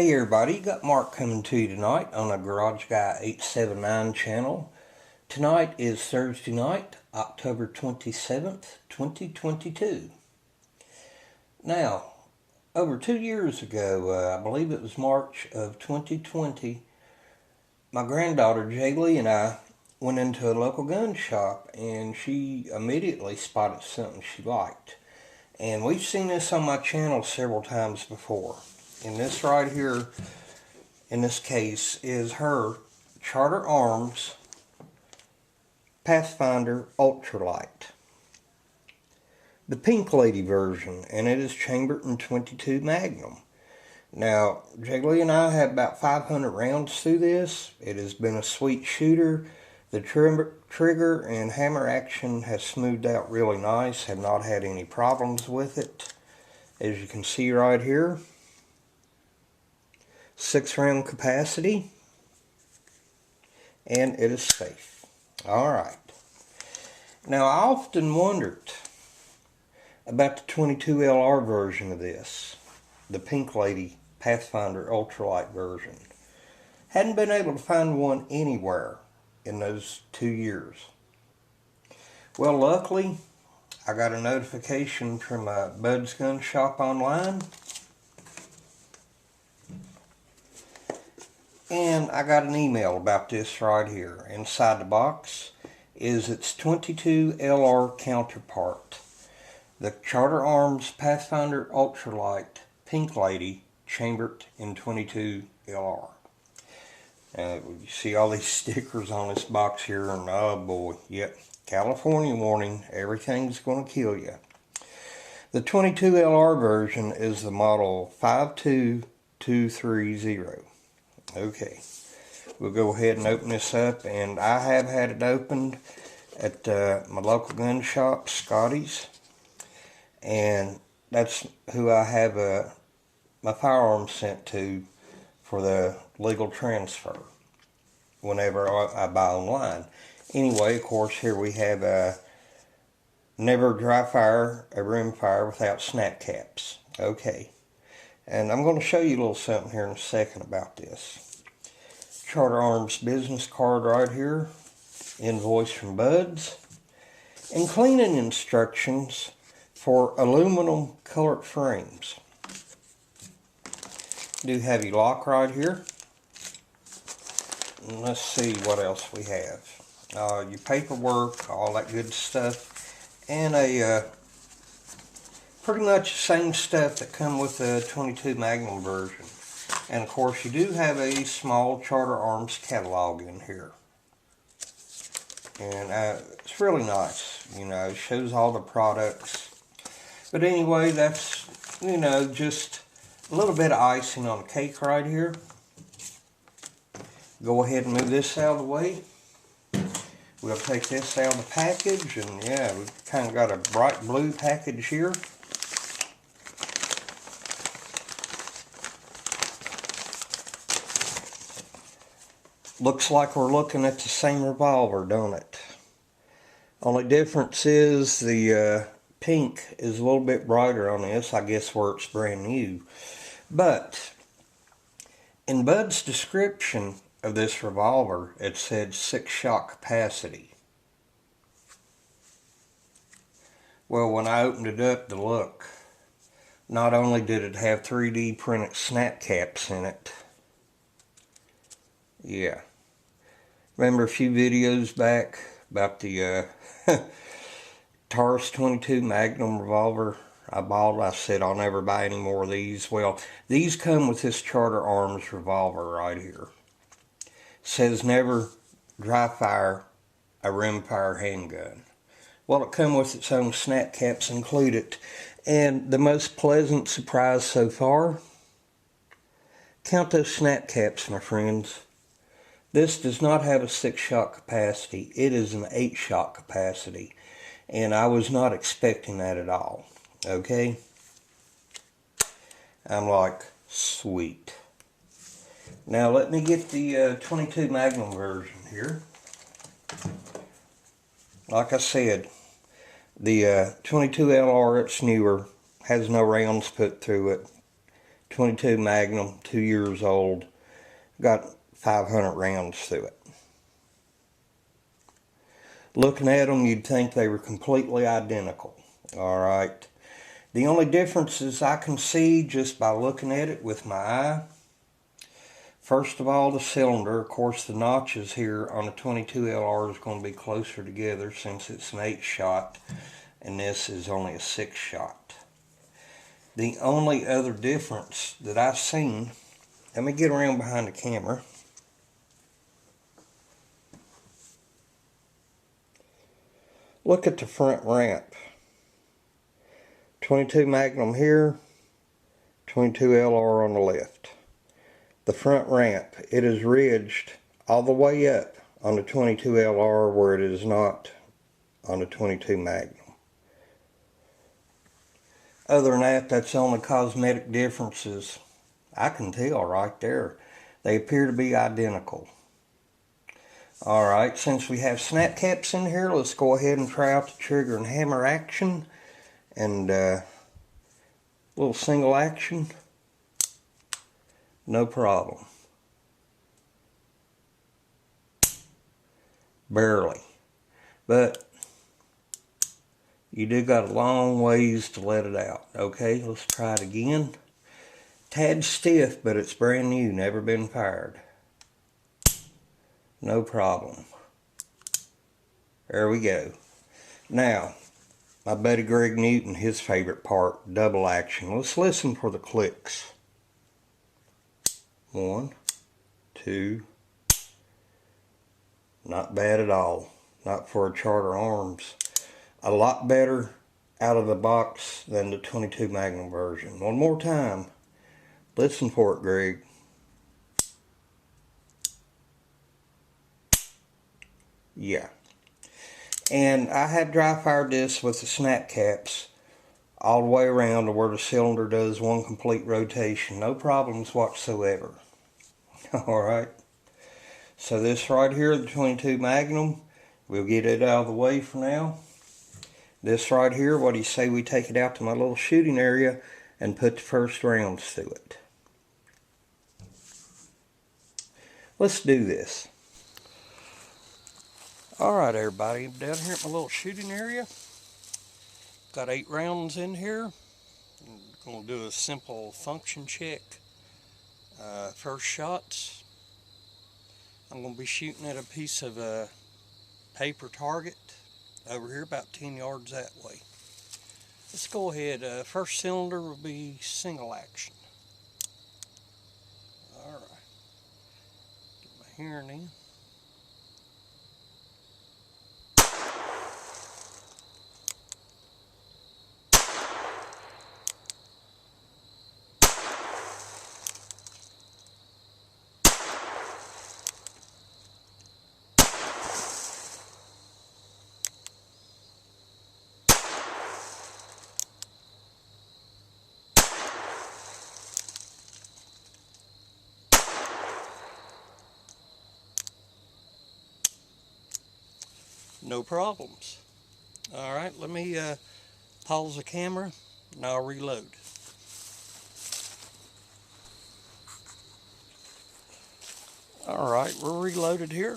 Hey everybody, you got Mark coming to you tonight on the Garage Guy 879 channel. Tonight is Thursday night, October 27th, 2022. Now, over 2 years ago, I believe it was March of 2020, my granddaughter Jaylee and I went into a local gun shop and she immediately spotted something she liked. And we've seen this on my channel several times before. And this right here, in this case, is her Charter Arms Pathfinder Ultra Lite. The pink lady version, and it is chambered in .22 magnum. Now, Jaylee and I have about 500 rounds through this. It has been a sweet shooter. The trigger and hammer action has smoothed out really nice. Have not had any problems with it. As you can see right here, 6-round capacity, and it is safe. Alright. Now, I often wondered about the .22 LR version of this, the pink lady Pathfinder Ultralight version. Hadn't been able to find one anywhere in those 2 years. Well, luckily, I got a notification from Bud's Gun Shop online, and I got an email about this right here. Inside the box is its .22 LR counterpart, the Charter Arms Pathfinder Ultralight Pink Lady, chambered in .22 LR. You see all these stickers on this box here, and oh boy, yep, California warning, everything's going to kill you. The .22 LR version is the model 52230. Okay, we'll go ahead and open this up, and I have had it opened at my local gun shop, Scotty's, and that's who I have my firearms sent to for the legal transfer whenever I buy online. Anyway, of course, here we have never dry fire a rim fire without snap caps. Okay. And I'm going to show you a little something here in a second about this. Charter Arms business card right here. Invoice from Bud's. And cleaning instructions for aluminum colored frames. Do have your lock right here. And let's see what else we have. Your paperwork, all that good stuff. And a pretty much the same stuff that come with the .22 Magnum version. And of course you do have a small Charter Arms catalog in here. And it's really nice, you know, it shows all the products. But anyway, that's, you know, just a little bit of icing on the cake right here. Go ahead and move this out of the way. We'll take this out of the package, and yeah, we've kind of got a bright blue package here. Looks like we're looking at the same revolver, don't it? Only difference is the pink is a little bit brighter on this, I guess where it's brand new. But in Bud's description of this revolver, it said 6-shot capacity. Well, when I opened it up to look, not only did it have 3D printed snap caps in it, yeah. Remember a few videos back about the Taurus .22 Magnum revolver I said I'll never buy any more of these. Well, these come with this Charter Arms revolver right here. Says never dry fire a rimfire handgun. Well, it comes with its own snap caps included. And the most pleasant surprise so far, count those snap caps, my friends. This does not have a 6-shot capacity. It is an 8-shot capacity. And I was not expecting that at all. Okay? I'm like, sweet. Now let me get the .22 Magnum version here. Like I said, the .22 LR, it's newer, has no rounds put through it. .22 Magnum, 2 years old. Got 500 rounds through it. Looking at them, you'd think they were completely identical. Alright. The only differences I can see just by looking at it with my eye. First of all, the cylinder. Of course, the notches here on a 22 LR is going to be closer together since it's an 8-shot and this is only a 6-shot. The only other difference that I've seen, let me get around behind the camera. Look at the front ramp. 22 Magnum here, 22 LR on the left. The front ramp, it is ridged all the way up on the 22 LR where it is not on the 22 Magnum. Other than that, that's the only cosmetic differences I can tell right there. They appear to be identical. Alright, since we have snap caps in here, let's go ahead and try out the trigger and hammer action. And little single action. No problem. Barely. But you do got a long ways to let it out. Okay, let's try it again. Tad stiff, but it's brand new, never been fired. No problem. There we go. Now, my buddy Greg Newton, his favorite part, double action. Let's listen for the clicks. 1, 2. Not bad at all. Not for a Charter Arms. A lot better out of the box than the 22 Magnum version. One more time. Listen for it, Greg. Yeah. And I have dry fired this with the snap caps all the way around to where the cylinder does one complete rotation. No problems whatsoever. Alright. So this right here, the 22 Magnum, we'll get it out of the way for now. This right here, what do you say we take it out to my little shooting area and put the first rounds through it? Let's do this. Alright everybody, I'm down here at my little shooting area. Got 8 rounds in here. I'm going to do a simple function check. First shots, I'm going to be shooting at a piece of paper target over here about 10 yards that way. Let's go ahead. First cylinder will be single action. Alright. Get my hearing in. No problems. Alright, let me pause the camera and I'll reload. Alright, we're reloaded here.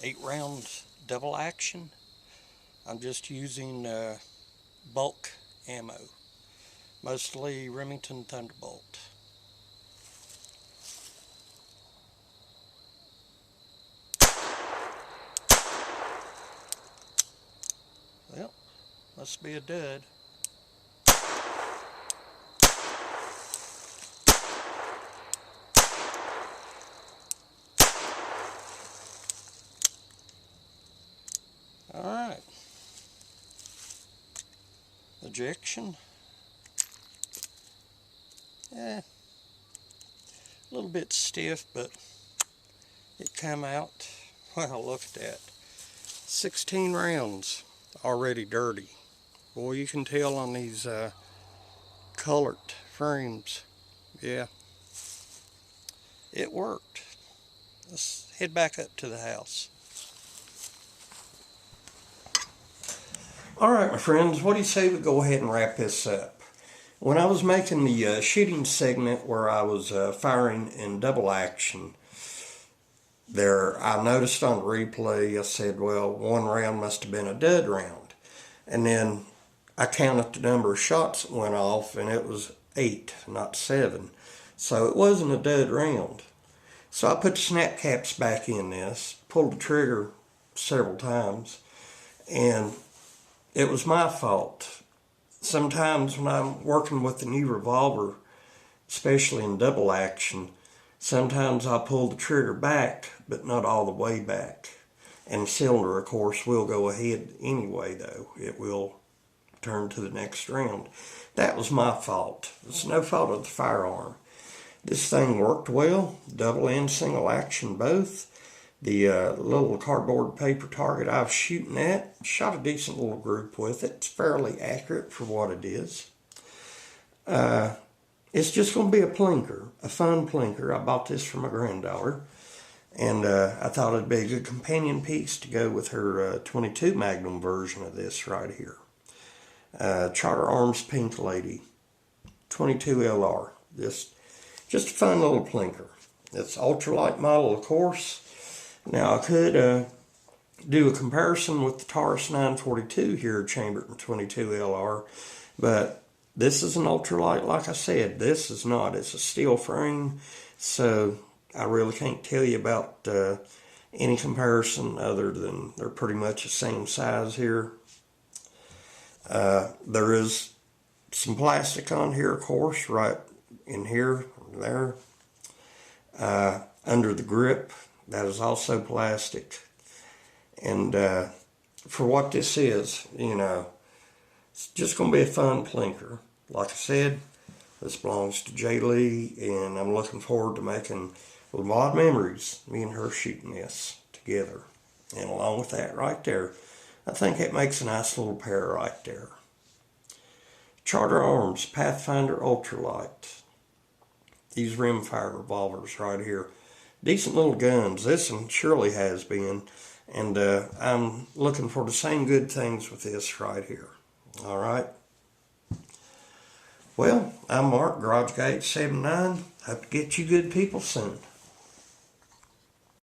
8 rounds double action. I'm just using bulk ammo. Mostly Remington Thunderbolt. Well, must be a dud. Alright. Ejection. A little bit stiff, but it came out. Well, look at that. 16 rounds. Already dirty. Boy, you can tell on these colored frames. Yeah, it worked. Let's head back up to the house. Alright my friends, what do you say we go ahead and wrap this up? When I was making the shooting segment where I was firing in double action, there I noticed on replay, I said, well, one round must have been a dud round. And then I counted the number of shots that went off, and it was 8, not 7. So it wasn't a dud round. So I put the snap caps back in this, pulled the trigger several times, and it was my fault. Sometimes when I'm working with the new revolver, especially in double action, sometimes I'll pull the trigger back, but not all the way back. And the cylinder, of course, will go ahead anyway, though. It will turn to the next round. That was my fault. It's no fault of the firearm. This thing worked well, double and single action both. The little cardboard paper target I was shooting at, shot a decent little group with it. It's fairly accurate for what it is. It's just going to be a plinker, a fun plinker. I bought this for my granddaughter, and I thought it'd be a good companion piece to go with her 22 Magnum version of this right here. Charter Arms Pink Lady, 22 LR. Just a fun little plinker. It's ultralight model, of course. Now I could do a comparison with the Taurus 942 here, chambered in 22 LR, but this is an ultralight, like I said. This is not. It's a steel frame, so I really can't tell you about any comparison other than they're pretty much the same size here. There is some plastic on here, of course, right in here, there. Under the grip, that is also plastic. And for what this is, it's just going to be a fun plinker. Like I said, this belongs to Jay Lee, and I'm looking forward to making a lot of memories, me and her shooting this together. And along with that right there, I think it makes a nice little pair right there. Charter Arms Pathfinder Ultra Lite. These rimfire revolvers right here. Decent little guns. This one surely has been. And I'm looking for the same good things with this right here. All right. Well, I'm Mark, Garage Guy 879. Hope to get you good people soon.